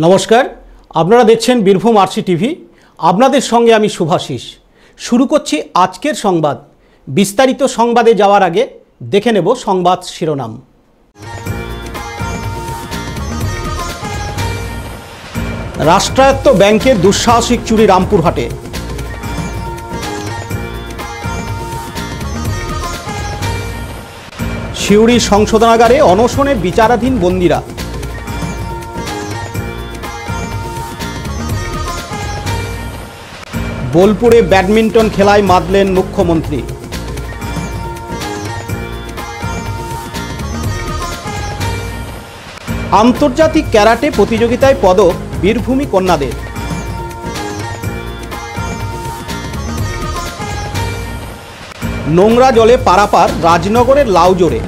নমস্কার, আপনারা দেখছেন বীরভূম আরসি টিভি। আপনাদের সঙ্গে আমি শুভাশিস। শুরু করছি আজকের সংবাদ। বিস্তারিত সংবাদে যাওয়ার আগে দেখে নেব সংবাদ শিরোনাম। রাষ্ট্রায়ত্ত ব্যাংকের দুঃসাহসিক চুরি রামপুরহাটে। সিউড়ি সংশোধনাগারে অনশনে বিচারাধীন বন্দীরা। বোলপুরে ব্যাডমিন্টন খেলায় মাতলেন মুখ্যমন্ত্রী। আন্তর্জাতিক ক্যারাটে প্রতিযোগিতায় পদক বীরভূমি কন্যাদের। নোংরা জলে পারাপার রাজনগরের লাউজোরে।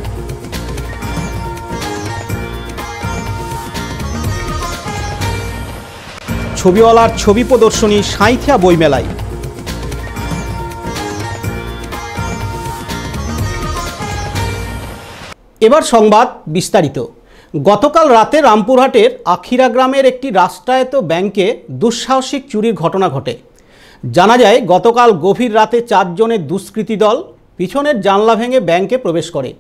ছবিওয়ালার ছবি প্রদর্শনী সাঁইথিয়া বইমেলায়। এবার সংবাদ বিস্তারিত। গতকাল রাতে রামপুরহাটের আখিরা গ্রামের একটি রাষ্ট্রায়ত্ত ব্যাংকে দুঃসাহসিক চুরির ঘটনা ঘটে। জানা যায়, গতকাল গভীর রাতে 4 জনের দুষ্কৃতী দল পিছনের জানলা ভেঙে ব্যাংকে প্রবেশ করে।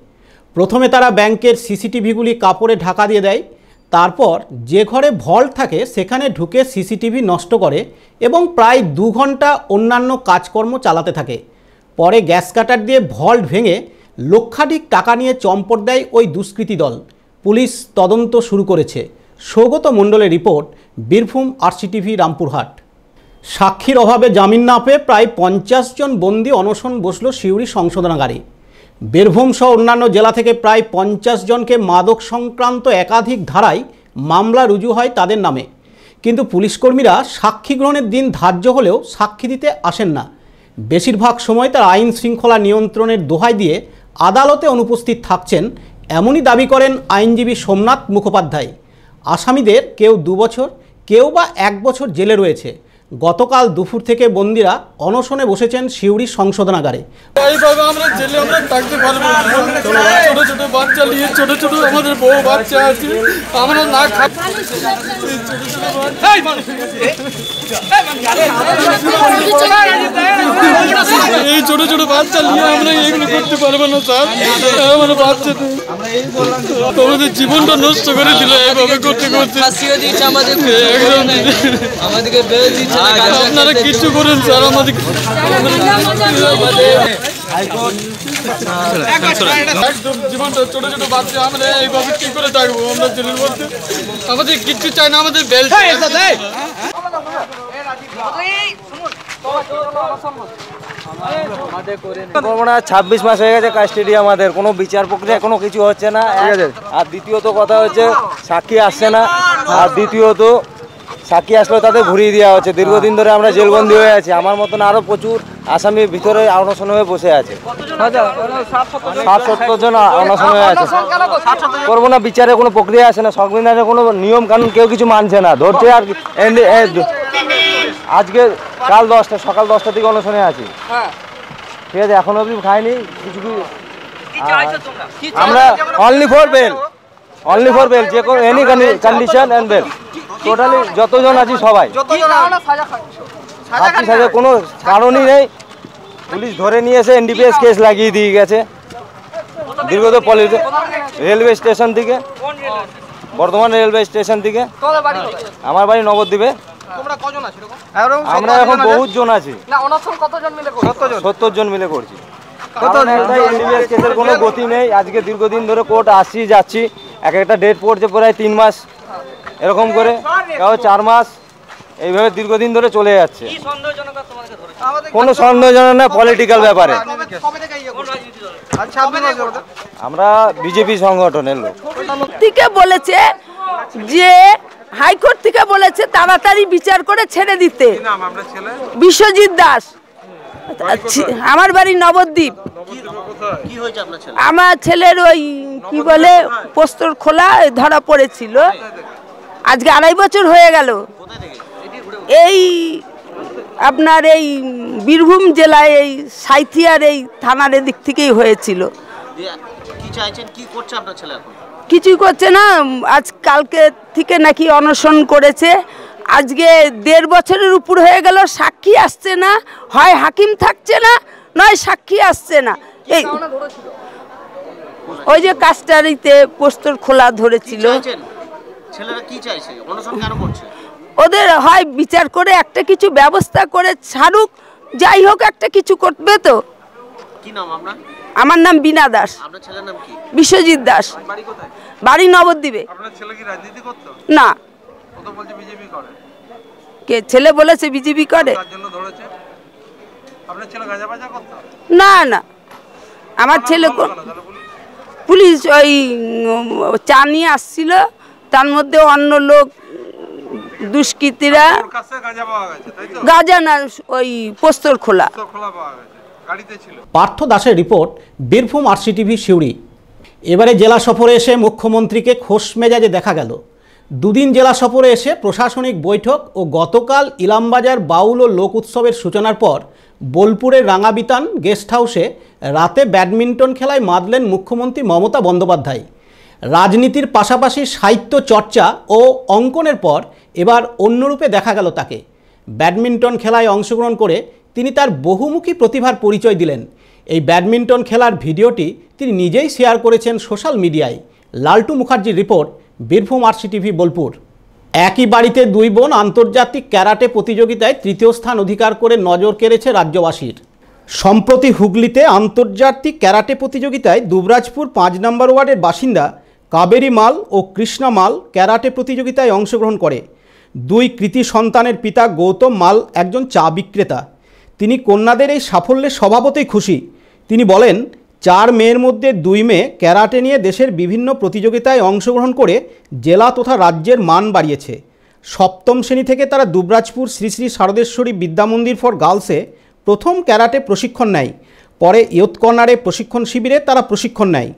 প্রথমে তারা ব্যাংকের সিসিটিভিগুলি কাপড়ে ঢাকা দিয়ে দেয়। তারপর যে ঘরে ভল্ট থাকে সেখানে ঢুকে সিসিটিভি নষ্ট করে এবং প্রায় 2 ঘন্টা অন্যান্য কাজকর্ম চালাতে থাকে। পরে গ্যাস কাটার দিয়ে ভল্ট ভেঙে লক্ষাধিক টাকা নিয়ে চম্পট দেয় ওই দুষ্কৃতী দল। পুলিশ তদন্ত শুরু করেছে। সৌগত মণ্ডলের report, Birbhum RC TV, Rampurhat. সাক্ষীর অভাবে জামিন না পেয়ে প্রায় 50 জন বন্দী অনশন বসল সিউড়ি সংশোধনাগারে। বীরভূম সহ অন্যান্য জেলা থেকে প্রায় 50 জনকে মাদক সংক্রান্ত একাধিক ধারায় মামলা রুজু হয় তাদের নামে। কিন্তু পুলিশকর্মীরা সাক্ষী গ্রহণের দিন ধার্য হলেও সাক্ষী দিতে আসেন না। বেশিরভাগ সময় তার আইন শৃঙ্খলা নিয়ন্ত্রণের দোহাই দিয়ে আদালতে অনুপস্থিত থাকছেন, এমনই দাবি করেন আইনজীবী সোমনাথ মুখোপাধ্যায়। আসামিদের কেউ 2 বছর, কেউ বা 1 বছর জেলে রয়েছে। গতকাল দুপুর থেকে বন্দীরা অনশনে বসেছেন সিউড়ি সংশোধনাগারে। আমরা জেলে আমরা থাকতে পারবো না। ছোট ছোট বাচ্চা নিয়ে ছোট ছোট আমাদের বউ বাচ্চা আছে, আমরা না এই ছোট ছোট বাচ্চা নিয়ে আমরা এগুলো করতে পারবো না স্যার। আমার বাচ্চাদের আমাদের জীবনটা নষ্ট করে দিল এইভাবে করতে করতে। আপনারা কিছু করেন স্যার আমাদের। একদম জীবনটা ছোট ছোট বাচ্চা, আমরা এইভাবে কি করে থাকবো? আমরা জেলের মধ্যে আমাদের কিচ্ছু চাই না, আমাদের বেল চাই। 26 মাস হয়ে গেছে কাস্টডি, আমাদের কোনো বিচার প্রক্রিয়া কোনো কিছু হচ্ছে না। আর দ্বিতীয়ত কথা হচ্ছে সাক্ষী আসছে না। আর দ্বিতীয়ত সাক্ষী আসলেও তাদের ঘুরিয়ে দেওয়া হচ্ছে। দীর্ঘদিন ধরে আমরা জেলবন্দি হয়ে আছি। আমার মতন আরও প্রচুর আসামি ভিতরে অনশন হয়ে বসে আছে। 60-70 জন অনশন হয়ে আছে। করবো না, বিচারে কোনো প্রক্রিয়া আসে না, সংবিধানের কোনো নিয়ম কানুন কেউ কিছু মানছে না, ধরছে। আর আজকে সকাল 10টা থেকে অনশনে আছি, ঠিক আছে? এখন অবধি খাইনি কিছু। আমরা অনলি ফর বেল, যে কোনো any condition and bail. Totally যতজন আছি সবাই সাজা, কোনো কারণই নেই। পুলিশ ধরে নিয়ে এসে এনডিপিএস কেস লাগিয়ে দিয়ে গেছে। দীর্ঘত রেলওয়ে স্টেশন থেকে, বর্ধমান রেলওয়ে স্টেশন থেকে। আমার বাড়ি নবদ্বীপে। আমরা এখন বহুত জন আছি, 70 জন মিলে করছি। এনডিপিএস কেসের কোনো গতি নেই। আজকে দীর্ঘদিন ধরে কোর্ট আসছি যাচ্ছি, এক একটা ডেট পড়ছে প্রায় 3 মাস এরকম করে, কেউ 4 মাস, এইভাবে দীর্ঘদিন ধরে চলে যাচ্ছে। কোনো সন্দেহজনক না, পলিটিক্যাল ব্যাপারে। আমরা বিজেপি সংগঠনের লোক। থেকে বলেছে যে হাইকোর্ট থেকে বলেছে তাড়াতাড়ি বিচার করে ছেড়ে দিতে। বিশ্বজিৎ দাস, আমার বাড়ি নবদ্বীপ। আমার ছেলের ওই কি বলে পোস্টর খোলা ধরা পড়েছিল। আজকে 2.5 বছর হয়ে গেল। এই আপনার এই বীরভূম জেলায় এই সাঁইথিয়ার এই থানার দিক থেকেই হয়েছিল। কি চাইছেন, কি করছে আপনার ছেলে এখন? কিছুই করছে না। আজ কালকে থেকে নাকি অনশন করেছে, আজকে 1.5 বছরের উপর হয়ে গেল, সাক্ষী আসছে না, হয় হাকিম থাকছে না, নয় সাক্ষী আসছে না। এই ওই যে কাস্টারিতে পোস্টার খোলা ধরেছিল, ছেলেরা কি চাইছে, অনশন কেন করছে? ওদের হয় বিচার করে একটা কিছু ব্যবস্থা করে ছাড়ুক, যাই হোক একটা কিছু করবে তো। কি নাম আপনার? আমার নাম বিনা দাস। আপনার ছেলের নাম কি? বিশ্বজিৎ দাস। বাড়ি কোথায়? বাড়ি নবদ্বীপে। আপনার ছেলে কি রাজনীতি করতো? না। ও তো বলছে বিজেপি করে। কে ছেলে বলেছে বিজেপি করে? তার জন্য ধরেছে। আপনার ছেলে গাঁজা করতো? না না, আমার ছেলে পুলিশ ওই চা নিয়ে আসছিল, তার মধ্যে অন্য লোক দুষ্কৃতীরা, গাঁজা না ওই পোস্তর খোলা পার্থ দাসের রিপোর্ট, বীরভূম আরসিটিভি সিউড়ি। এবারে জেলা সফরে এসে মুখ্যমন্ত্রীকে খোশ মেজাজে দেখা গেল। দুদিন জেলা সফরে এসে প্রশাসনিক বৈঠক ও গতকাল ইলামবাজার বাউল ও লোক উৎসবের সূচনার পর বোলপুরের রাঙাবিতান গেস্ট হাউসে রাতে ব্যাডমিন্টন খেলায় মাতলেন মুখ্যমন্ত্রী মমতা বন্দ্যোপাধ্যায়। রাজনীতির পাশাপাশি সাহিত্য চর্চা ও অঙ্কনের পর এবার অন্যরূপে দেখা গেল তাকে। ব্যাডমিন্টন খেলায় অংশগ্রহণ করে তিনি তার বহুমুখী প্রতিভার পরিচয় দিলেন। এই ব্যাডমিন্টন খেলার ভিডিওটি তিনি নিজেই শেয়ার করেছেন সোশ্যাল মিডিয়ায়। লালটু মুখার্জির রিপোর্ট, বীরভূম আরসিটিভি বোলপুর। একই বাড়িতে দুই বোন আন্তর্জাতিক ক্যারাটে প্রতিযোগিতায় তৃতীয় স্থান অধিকার করে নজর কেড়েছে রাজ্যবাসীর। সম্প্রতি হুগলিতে আন্তর্জাতিক ক্যারাটে প্রতিযোগিতায় দুবরাজপুর 5 নম্বর ওয়ার্ডের বাসিন্দা কাবেরী মাল ও কৃষ্ণা মাল ক্যারাটে প্রতিযোগিতায় অংশগ্রহণ করে। দুই কৃতি সন্তানের পিতা গৌতম মাল একজন চা বিক্রেতা। তিনি কন্যাদের এই সাফল্যে স্বভাবতই খুশি। তিনি বলেন, 4 মেয়ের মধ্যে 2 মেয়ে ক্যারাটে নিয়ে দেশের বিভিন্ন প্রতিযোগিতায় অংশগ্রহণ করে জেলা তথা রাজ্যের মান বাড়িয়েছে। 7ম শ্রেণী থেকে তারা দুবরাজপুর শ্রী শ্রী শারদেশ্বরী বিদ্যামন্দির ফর গার্লসে প্রথম ক্যারাটে প্রশিক্ষণ নেয়। পরে ইয়ুথ কর্নারে প্রশিক্ষণ শিবিরে তারা প্রশিক্ষণ নেয়।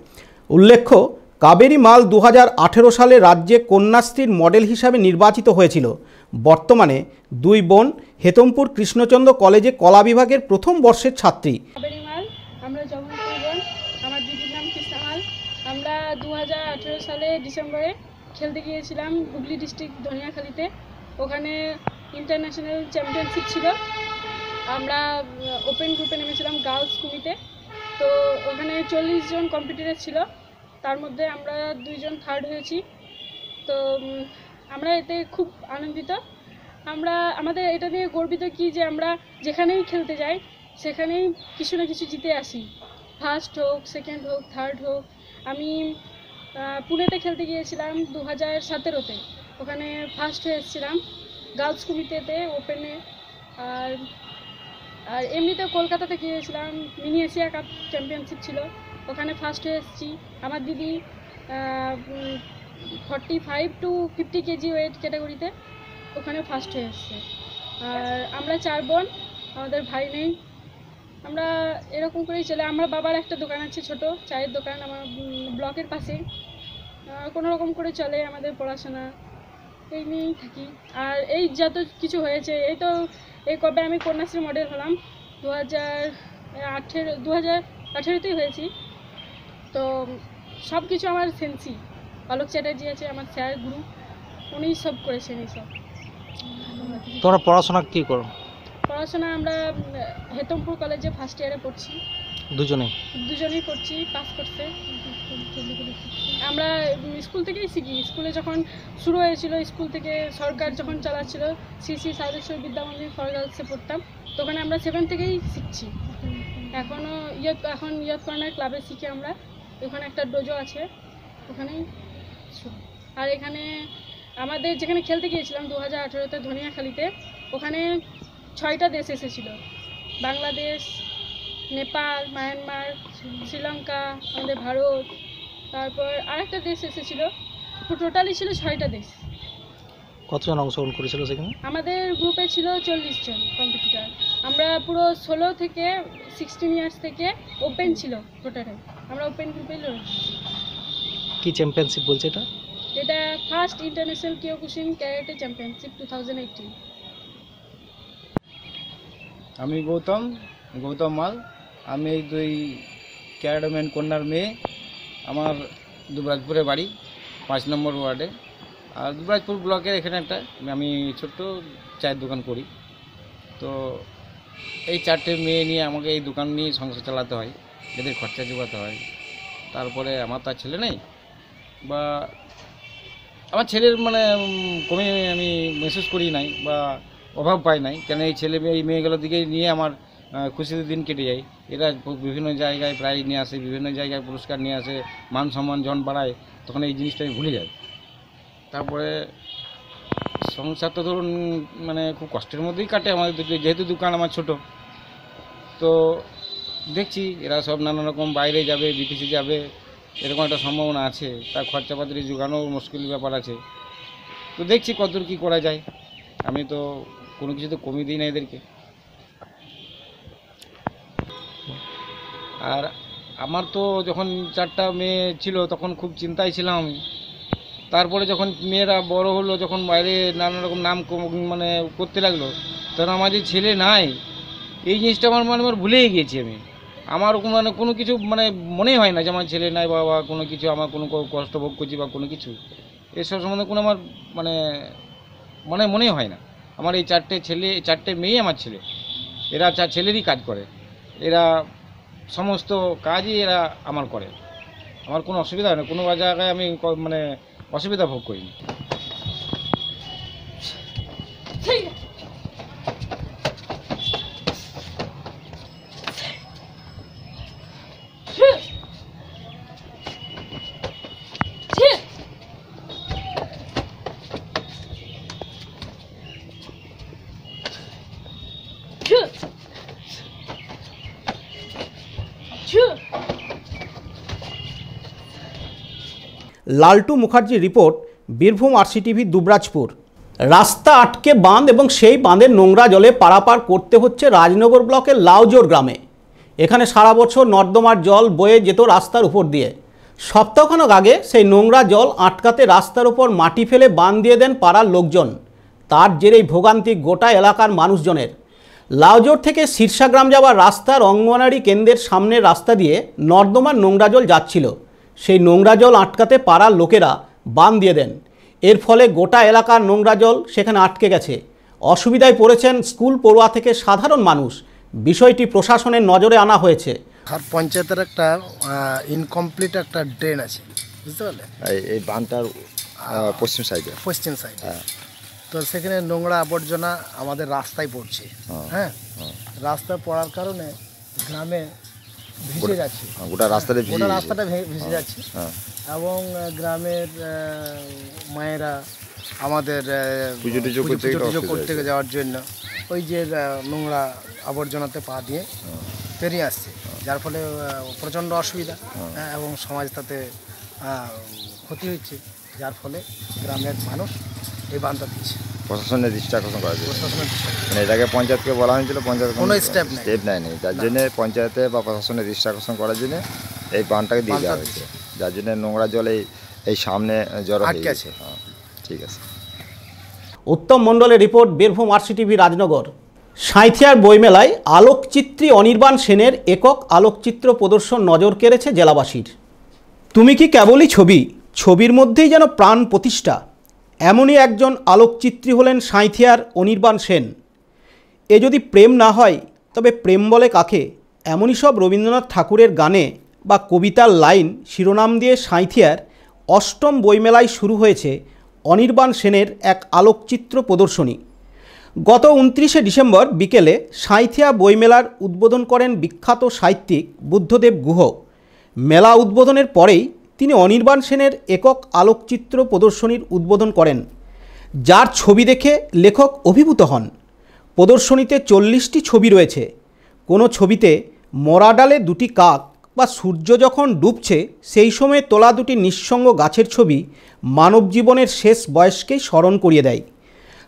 উল্লেখ্য, কাবেরী মাল 2018 সালে রাজ্যে কন্যাশ্রীর মডেল হিসাবে নির্বাচিত হয়েছিল। বর্তমানে 2 বোন হেতমপুর কৃষ্ণচন্দ্র কলেজে কলা বিভাগের প্রথম বর্ষের ছাত্রী। কাবেরী মাল, আমরা জগন্নাথপুর বোন, আমার দিদির নাম কৃষ্ণা মাল। আমরা 2018 সালে ডিসেম্বরে খেলতে গিয়েছিলাম হুগলি ডিস্ট্রিক্ট ধনিয়াখালীতে। ওখানে ইন্টারন্যাশনাল চ্যাম্পিয়নশিপ ছিল। আমরা ওপেন গ্রুপে নেমেছিলাম গার্লস কুমিতে। তো ওখানে 40 জন কম্পিটিটর ছিল, তার মধ্যে আমরা 2 জন থার্ড হয়েছি। তো আমরা এতে খুব আনন্দিত। আমাদের এটা নিয়ে গর্বিত কি যে আমরা যেখানেই খেলতে যাই সেখানেই কিছু না কিছু জিতে আসি, ফার্স্ট হোক, সেকেন্ড হোক, থার্ড হোক। আমি পুনেতে খেলতে গিয়েছিলাম 2017-তে, ওখানে ফার্স্ট হয়ে এসেছিলাম গার্লস কুমিতেতে ওপেনে। আর এমনিতে কলকাতাতে গিয়েছিলাম, মিনি এশিয়া কাপ চ্যাম্পিয়নশিপ ছিল, ওখানে ফার্স্ট হয়ে এসেছি। আমার দিদি 45 to 50 কেজি ওয়েট ক্যাটাগরিতে ওখানে ফার্স্ট হয়ে এসছে। আর আমরা 4 বোন, আমাদের ভাই নেই। আমরা এরকম করেই চলে। আমার বাবার একটা দোকান আছে, ছোট চায়ের দোকান, আমার ব্লকের পাশে। কোনো রকম করে চলে আমাদের পড়াশোনা, এই নিয়েই থাকি। আর এই যত কিছু হয়েছে, এই কবে আমি কন্যাশ্রী মডেল হলাম, 2018-তেই হয়েছি। তো সব কিছু আমার সেন্সি অলোক চ্যাটার্জি আছে, আমার স্যার গুরু, উনি সব করেছেন এইসব। তোমরা পড়াশোনা কি করো? পড়াশোনা আমরা হেতমপুর কলেজে ফার্স্ট ইয়ারে পড়ছি। দুজনেই পড়ছি, পাস করছে। আমরা স্কুল থেকেই শিখি। স্কুলে যখন শুরু হয়েছিল, স্কুল থেকে সরকার যখন চালাচ্ছিল, শ্রী শ্রী শারদেশ্বরী বিদ্যামন্দির ফর গার্লসে পড়তাম, তো ওখানে আমরা 7 থেকেই শিখছি। এখন ইয়ুথ কর্নার ক্লাবে শিখি আমরা। ওখানে একটা ডোজো আছে, ওখানেই। আর এখানে আমাদের যেখানে খেলতে গিয়েছিলাম 2018-তে ধনিয়াখালীতে, ওখানে 6টা দেশ এসেছিল, বাংলাদেশ, নেপাল, মায়ানমার, শ্রীলঙ্কা, আমাদের ভারত, তারপর আরেকটা দেশ এসেছিল। টোটালি ছিল 6টা দেশ। কতজন অংশগ্রহণ করেছিল সেখানে? আমাদের গ্রুপে ছিল 40 জন কম্পিটিটর। আমরা পুরো 16 থেকে 16 ইয়ার্স থেকে ওপেন ছিল টোটালে, আমরা ওপেন গ্রুপেই লড়েছি। কি চ্যাম্পিয়নশিপ বলছে এটা? এটা first international Kyokushin karate championship 2018। আমি গৌতম মাল। আমি এই 2 ক্যারাটেম্যান কন্যার মেয়ে। আমার দুবরাজপুরে বাড়ি। 5 নম্বর ওয়ার্ডে। আর দুবরাজপুর ব্লকের এখানে একটা আমি ছোট্ট চায়ের দোকান করি। তো এই 4টে মেয়ে নিয়ে আমাকে এই দোকান নিয়ে সংসার চালাতে হয়, এদের খরচা জোগাতে হয়। তারপরে আমার তো আর ছেলে নেই, বা আমার ছেলের মানে কমে আমি মেসেজ করি নাই বা অভাব পাই নাই, কেন এই ছেলে এই মেয়েগুলোর দিকে নিয়ে আমার খুশিতে দিন কেটে যায়। এরা বিভিন্ন জায়গায় প্রাইজ নিয়ে আসে, বিভিন্ন জায়গায় পুরস্কার নিয়ে আসে, মান সম্মান যখন বাড়ায় তখন এই জিনিসটা আমি ভুলে যাই। তারপরে সংসার তো ধরুন মানে খুব কষ্টের মধ্যেই কাটে আমাদের, যেহেতু দোকান আমার ছোট। তো দেখছি এরা সব নানা রকম বাইরে যাবে, বিদেশে যাবে, এরকম একটা সম্ভাবনা আছে। তার খরচাপাতি জোগানো মুশকিল ব্যাপার আছে। তো দেখছি কতদূর কী করা যায়। আমি তো কোনো কিছু তো কমিয়ে দিই না এদেরকে। আর আমার তো যখন 4টা মেয়ে ছিল তখন খুব চিন্তায় ছিলাম আমি। তারপরে যখন মেয়েরা বড় হলো, যখন বাইরে নানা রকম নাম মানে করতে লাগলো, তখন আমার যে ছেলে নাই এই জিনিসটা আমার মানে ভুলেই গিয়েছি আমি। আমার মানে কোনো কিছু মানে মনেই হয় না যে আমার ছেলে নাই বা কোনো কিছু আমার কোনো কষ্ট ভোগ করছি বা কোনো কিছু, এসব সম্বন্ধে কোনো আমার মানে মনেই হয় না। আমার এই 4টে মেয়েই আমার ছেলে, এরা ছেলেরই কাজ করে, এরা সমস্ত কাজই এরা আমার করে। আমার কোনো অসুবিধা হয় না, কোনো জায়গায় আমি মানে অসুবিধা ভোগ করিনি। লালটু মুখার্জির রিপোর্ট, বীরভূম আরসিটিভি, দুবরাজপুর। রাস্তা আটকে বাঁধ এবং সেই বাঁধের নোংরা জলে পারাপার করতে হচ্ছে রাজনগর ব্লকের লাউজোর গ্রামে। এখানে সারা বছর নর্দমার জল বয়ে যেত রাস্তার উপর দিয়ে। সপ্তাহখানেক আগে সেই নোংরা জল আটকাতে রাস্তার উপর মাটি ফেলে বাঁধ দিয়ে দেন পাড়ার লোকজন। তার জেরেই ভোগান্তি গোটা এলাকার মানুষজনের। লাউজোর থেকে শীর্ষাগ্রাম যাওয়ার রাস্তার অঙ্গনওয়াড়ি কেন্দ্রের সামনের রাস্তা দিয়ে নর্দমার নোংরা জল যাচ্ছিল। সেই নোংরা জল আটকাতে পাড়ার লোকেরা বাঁধ দিয়ে দেন। এর ফলে গোটা এলাকার নোংরা জল সেখানে আটকে গেছে। অসুবিধায় পড়েছেন স্কুল পড়ুয়া থেকে সাধারণ মানুষ। বিষয়টি প্রশাসনের নজরে আনা হয়েছে। আর পঞ্চায়েতের একটা ইনকমপ্লিট একটা ড্রেন আছে, বুঝতে পারলে, এই বাঁধটার পশ্চিম সাইডে। তো সেখানে নোংরা আবর্জনা আমাদের রাস্তায় পড়ছে। হ্যাঁ, রাস্তায় পড়ার কারণে গ্রামে ভেসে যাচ্ছে, গোটা রাস্তাটা ভেসে যাচ্ছে। এবং গ্রামের মায়েরা আমাদের পুজো করতে যাওয়ার জন্য ওই যে নোংরা আবর্জনাতে পা দিয়ে পেরিয়ে আসছে, যার ফলে প্রচণ্ড অসুবিধা এবং সমাজ তাতে ক্ষতি হচ্ছে, যার ফলে গ্রামের মানুষ এই বাঁধটা দিচ্ছে। প্রশাসনের দৃষ্টি আকর্ষণ করা যায়, মানে এটাকে পঞ্চায়েতকে বলা হয়েছিল, পঞ্চায়েত কোনো স্টেপ নেয়নি, যার জন্য পঞ্চায়েতে বা প্রশাসনের দৃষ্টি আকর্ষণ করার জন্য এই বাঁধটাকে দিয়ে দেওয়া হয়েছে, যার জন্য নোংরা জল এই সামনে জড়ো হয়ে গেছে। ঠিক আছে। উত্তম মণ্ডলের রিপোর্ট, বীরভূম আরসিটিভি, রাজনগর। সাঁইথিয়ার বইমেলায় আলোকচিত্রী অনির্বাণ সেনের একক আলোকচিত্র প্রদর্শন নজর কেড়েছে জেলাবাসীর। তুমি কি কেবলই ছবি, ছবির মধ্যেই যেন প্রাণ প্রতিষ্ঠা, এমনই একজন আলোকচিত্রী হলেন সাঁইথিয়ার অনির্বাণ সেন। এ যদি প্রেম না হয় তবে প্রেম বলে কাকে, এমনই সব রবীন্দ্রনাথ ঠাকুরের গানে বা কবিতার লাইন শিরোনাম দিয়ে সাঁইথিয়ার ৮ম বইমেলায় শুরু হয়েছে অনির্বাণ সেনের এক আলোকচিত্র প্রদর্শনী। গত ২৯শে ডিসেম্বর বিকেলে সাঁইথিয়া বইমেলার উদ্বোধন করেন বিখ্যাত সাহিত্যিক বুদ্ধদেব গুহ। মেলা উদ্বোধনের পরেই তিনি অনির্বাণ সেনের একক আলোকচিত্র প্রদর্শনীর উদ্বোধন করেন, যার ছবি দেখে লেখক অভিভূত হন। প্রদর্শনীতে ৪০টি ছবি রয়েছে। কোনো ছবিতে মরা ডালে দুটি কাক বা সূর্য যখন ডুবছে সেই সময়ে তোলা দুটি নিঃসঙ্গ গাছের ছবি মানব জীবনের শেষ বয়সকেই স্মরণ করিয়ে দেয়।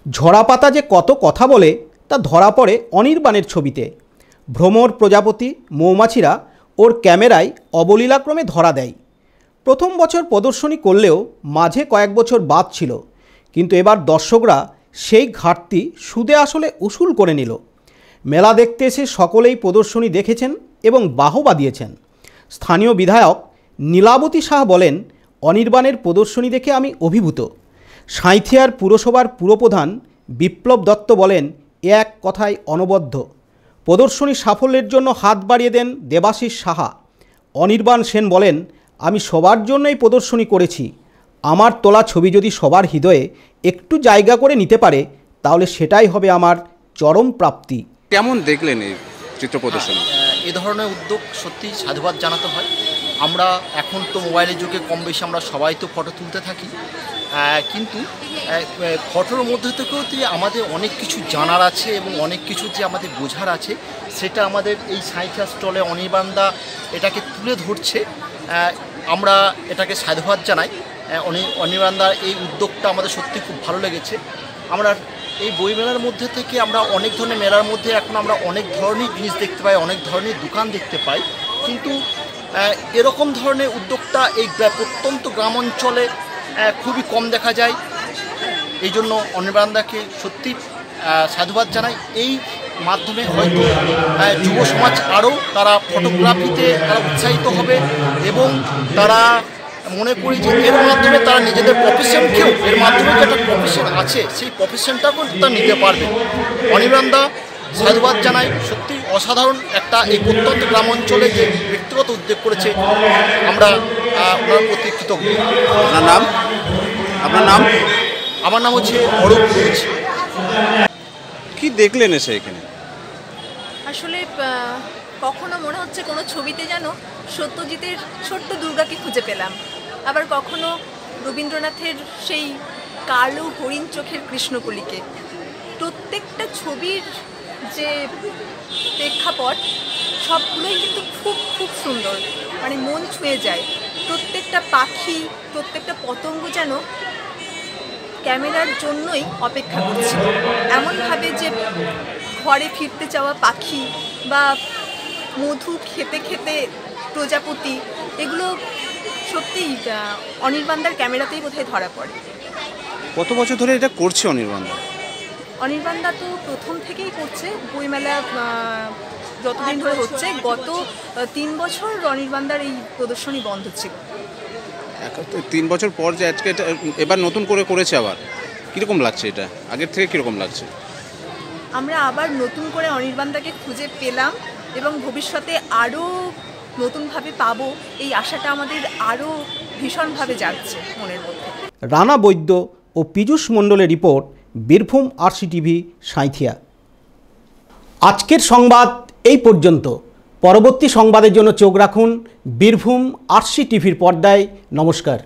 ঝরা পাতা যে কত কথা বলে তা ধরা পড়ে অনির্বাণের ছবিতে। ভ্রমর, প্রজাপতি, মৌমাছিরা ওর ক্যামেরায় অবলীলাক্রমে ধরা দেয়। প্রথম বছর প্রদর্শনী করলেও মাঝে কয়েক বছর বাদ ছিল, কিন্তু এবার দর্শকরা সেই ঘাটতি সুদে আসলে উসুল করে নিল। মেলা দেখতে এসে সকলেই প্রদর্শনী দেখেছেন এবং বাহবা দিয়েছেন। স্থানীয় বিধায়ক নীলাবতী শাহ বলেন, অনির্বাণের প্রদর্শনী দেখে আমি অভিভূত। সাঁইথিয়ার পুরসভার পুরপ্রধান বিপ্লব দত্ত বলেন, এ এক কথায় অনবদ্য। প্রদর্শনী সাফল্যের জন্য হাত বাড়িয়ে দেন দেবাশিস সাহা। অনির্বাণ সেন বলেন, আমি সবার জন্যই প্রদর্শনী করেছি। আমার তোলা ছবি যদি সবার হৃদয়ে একটু জায়গা করে নিতে পারে তাহলে সেটাই হবে আমার চরম প্রাপ্তি। কেমন দেখলেন এই চিত্র প্রদর্শনী? এ ধরনের উদ্যোগ সত্যি সাধুবাদ জানাতে হয়। আমরা এখন তো মোবাইলের যুগে কম বেশি আমরা সবাই তো ফটো তুলতে থাকি, কিন্তু ফটোর মধ্যে থেকেও আমাদের অনেক কিছু জানার আছে এবং অনেক কিছু যে আমাদের বোঝার আছে, সেটা আমাদের এই সাঁইথিয়া স্টলে অনির্বাণদা এটাকে তুলে ধরছে। আমরা এটাকে সাধুবাদ জানাই। অনির্বাণদার এই উদ্যোগটা আমাদের সত্যি খুব ভালো লেগেছে। আমরা এই বইমেলার মধ্যে থেকে আমরা অনেক ধরনের মেলার মধ্যে এখন আমরা অনেক ধরনের জিনিস দেখতে পাই, অনেক ধরনের দোকান দেখতে পাই, কিন্তু এরকম ধরনের উদ্যোগটা এই প্রত্যন্ত গ্রাম অঞ্চলে খুবই কম দেখা যায়। এই জন্য অনির্বাণদাকে সত্যি সাধুবাদ জানাই। এই মাধ্যমে হয়তো যুব সমাজ আরও তারা ফটোগ্রাফিতে তারা উৎসাহিত হবে এবং তারা মনে করি যে এর মাধ্যমে তারা নিজেদের প্রফেশনকেও, এর মাধ্যমে যে একটা প্রফেশন আছে সেই প্রফেশনটাকেও তারা নিতে পারবে। অনির্বাণদা সাধুবাদ জানাই, সত্যি অসাধারণ একটা এই প্রত্যন্ত গ্রাম অঞ্চলে যে ব্যক্তিগত উদ্যোগ করেছে, আমরা ওনার প্রতি কৃতজ্ঞ। আপনার নাম? আপনার নাম? আমার নাম হচ্ছে অরূপ ঘোষ। কি দেখলেন এসে এখানে? আসলে কখনো মনে হচ্ছে কোনো ছবিতে যেন সত্যজিতের ছোট্ট দুর্গাকে খুঁজে পেলাম, আবার কখনো রবীন্দ্রনাথের সেই কালো হরিণ চোখের কৃষ্ণকলিকে। প্রত্যেকটা ছবির যে প্রেক্ষাপট সবগুলোই কিন্তু খুব খুব সুন্দর, মানে মন ছুঁয়ে যায়। প্রত্যেকটা পাখি, প্রত্যেকটা পতঙ্গ যেন ক্যামেরার জন্যই অপেক্ষা করছে, এমনভাবে যে ঘরে ফিরতে চাওয়া পাখি বা মধু খেতে খেতে প্রজাপতি, এগুলো সত্যিই অনির্বাণদার ক্যামেরাতেই বোধহয় ধরা পড়ে। কত বছর ধরে এটা করছে অনির্বাণদা? অনির্বাণদা তো প্রথম থেকেই করছে। বইমেলা যতদিন ধরে হচ্ছে, গত 3 বছর অনির্বাণদার এই প্রদর্শনী বন্ধ ছিল। 3 বছর পর যে আজকে এবার নতুন করে করেছে, আবার কীরকম লাগছে? এটা আগের থেকে কীরকম লাগছে? আমরা আবার নতুন করে অনির্বাণদাকে খুঁজে পেলাম এবং ভবিষ্যতে আরও নতুনভাবে পাবো, এই আশাটা আমাদের আরও ভীষণভাবে জাগছে মনের মধ্যে। রানা বৈদ্য ও পীযূষ মণ্ডলের রিপোর্ট, বীরভূম RCTV সাঁইথিয়া। আজকের সংবাদ এই পর্যন্ত। পরবর্তী সংবাদের জন্য চোখ রাখুন বীরভূম RCTVর পর্দায়। নমস্কার।